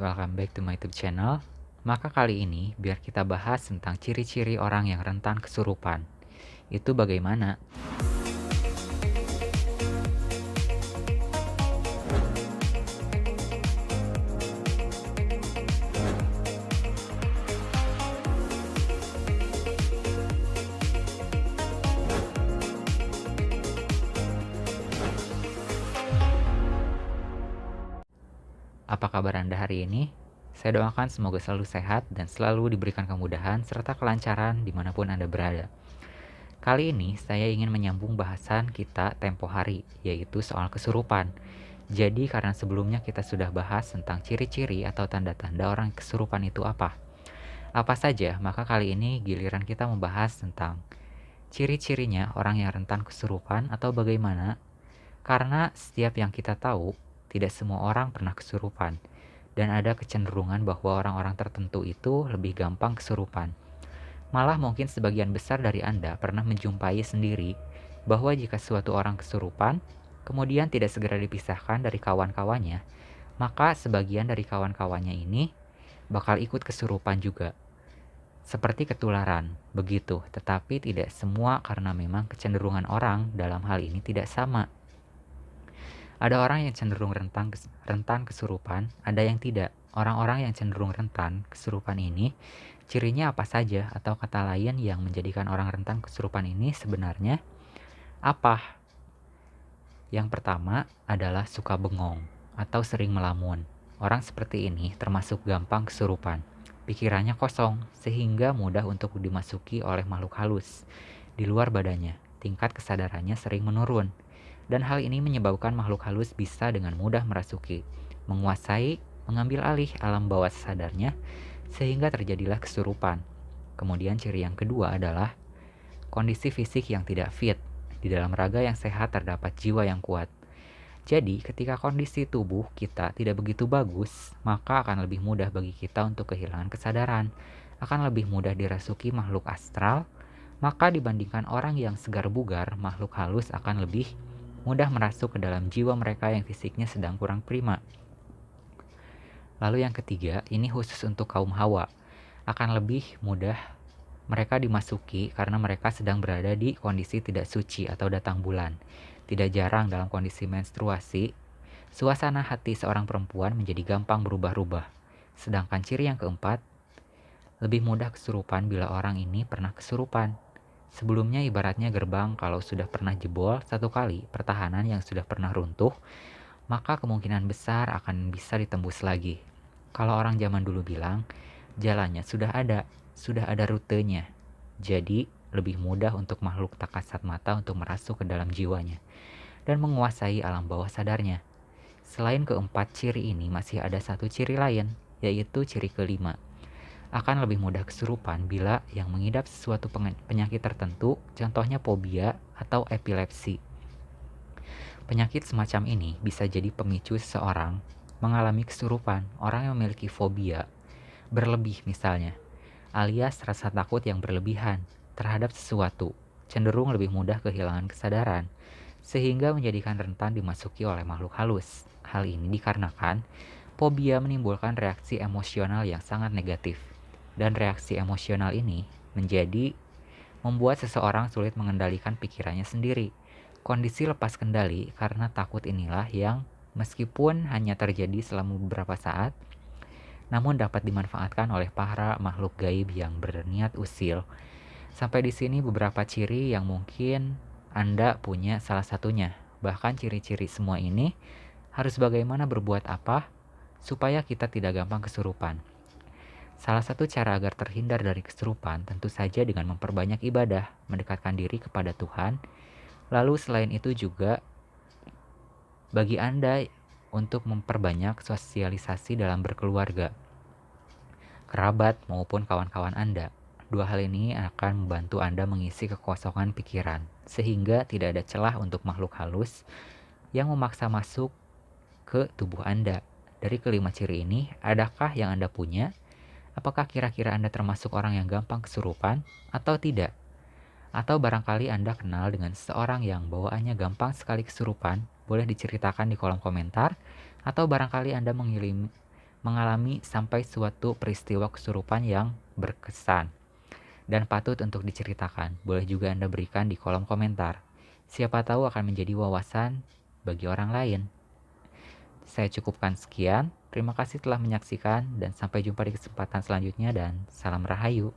welcome back to my YouTube channel. Maka kali ini biar kita bahas tentang ciri-ciri orang yang rentan kesurupan. Itu bagaimana? Apa kabar Anda hari ini? Saya doakan semoga selalu sehat dan selalu diberikan kemudahan serta kelancaran dimanapun Anda berada. Kali ini saya ingin menyambung bahasan kita tempo hari, yaitu soal kesurupan. Jadi karena sebelumnya kita sudah bahas tentang ciri-ciri atau tanda-tanda orang kesurupan itu apa saja, maka kali ini giliran kita membahas tentang ciri-cirinya orang yang rentan kesurupan atau bagaimana. Karena setiap yang kita tahu, tidak semua orang pernah kesurupan, dan ada kecenderungan bahwa orang-orang tertentu itu lebih gampang kesurupan. Malah mungkin sebagian besar dari Anda pernah menjumpai sendiri bahwa jika suatu orang kesurupan, kemudian tidak segera dipisahkan dari kawan-kawannya, maka sebagian dari kawan-kawannya ini bakal ikut kesurupan juga. Seperti ketularan, begitu, tetapi tidak semua karena memang kecenderungan orang dalam hal ini tidak sama. Ada orang yang cenderung rentan kesurupan, ada yang tidak. Orang-orang yang cenderung rentan kesurupan ini, cirinya apa saja atau kata lain yang menjadikan orang rentan kesurupan ini sebenarnya apa? Yang pertama adalah suka bengong atau sering melamun. Orang seperti ini termasuk gampang kesurupan. Pikirannya kosong sehingga mudah untuk dimasuki oleh makhluk halus di luar badannya. Tingkat kesadarannya sering menurun. Dan hal ini menyebabkan makhluk halus bisa dengan mudah merasuki, menguasai, mengambil alih alam bawah sadarnya, sehingga terjadilah kesurupan. Kemudian ciri yang kedua adalah kondisi fisik yang tidak fit. Di dalam raga yang sehat terdapat jiwa yang kuat. Jadi, ketika kondisi tubuh kita tidak begitu bagus, maka akan lebih mudah bagi kita untuk kehilangan kesadaran, akan lebih mudah dirasuki makhluk astral, maka dibandingkan orang yang segar bugar, makhluk halus akan lebih mudah merasuk ke dalam jiwa mereka yang fisiknya sedang kurang prima. Lalu yang ketiga, ini khusus untuk kaum Hawa. Akan lebih mudah mereka dimasuki karena mereka sedang berada di kondisi tidak suci atau datang bulan. Tidak jarang dalam kondisi menstruasi, suasana hati seorang perempuan menjadi gampang berubah-ubah. Sedangkan ciri yang keempat, lebih mudah kesurupan bila orang ini pernah kesurupan. Sebelumnya ibaratnya gerbang kalau sudah pernah jebol satu kali, pertahanan yang sudah pernah runtuh, maka kemungkinan besar akan bisa ditembus lagi. Kalau orang zaman dulu bilang, jalannya sudah ada rutenya. Jadi, lebih mudah untuk makhluk tak kasat mata untuk merasuk ke dalam jiwanya dan menguasai alam bawah sadarnya. Selain keempat ciri ini, masih ada satu ciri lain, yaitu ciri kelima. Akan lebih mudah kesurupan bila yang mengidap sesuatu penyakit tertentu, contohnya fobia atau epilepsi. Penyakit semacam ini bisa jadi pemicu seseorang mengalami kesurupan. Orang yang memiliki fobia berlebih misalnya, alias rasa takut yang berlebihan terhadap sesuatu, cenderung lebih mudah kehilangan kesadaran, sehingga menjadikan rentan dimasuki oleh makhluk halus. Hal ini dikarenakan fobia menimbulkan reaksi emosional yang sangat negatif. Dan reaksi emosional ini membuat seseorang sulit mengendalikan pikirannya sendiri. Kondisi lepas kendali karena takut inilah yang meskipun hanya terjadi selama beberapa saat, namun dapat dimanfaatkan oleh para makhluk gaib yang berniat usil. Sampai di sini beberapa ciri yang mungkin Anda punya salah satunya. Bahkan ciri-ciri semua ini harus bagaimana berbuat apa supaya kita tidak gampang kesurupan. Salah satu cara agar terhindar dari kesurupan tentu saja dengan memperbanyak ibadah, mendekatkan diri kepada Tuhan. Lalu selain itu juga bagi Anda untuk memperbanyak sosialisasi dalam berkeluarga, kerabat maupun kawan-kawan Anda. Dua hal ini akan membantu Anda mengisi kekosongan pikiran, sehingga tidak ada celah untuk makhluk halus yang memaksa masuk ke tubuh Anda. Dari kelima ciri ini, adakah yang Anda punya? Apakah kira-kira Anda termasuk orang yang gampang kesurupan atau tidak? Atau barangkali Anda kenal dengan seseorang yang bawaannya gampang sekali kesurupan? Boleh diceritakan di kolom komentar. Atau barangkali Anda mengalami sampai suatu peristiwa kesurupan yang berkesan dan patut untuk diceritakan. Boleh juga Anda berikan di kolom komentar. Siapa tahu akan menjadi wawasan bagi orang lain. Saya cukupkan sekian. Terima kasih telah menyaksikan dan sampai jumpa di kesempatan selanjutnya dan salam rahayu.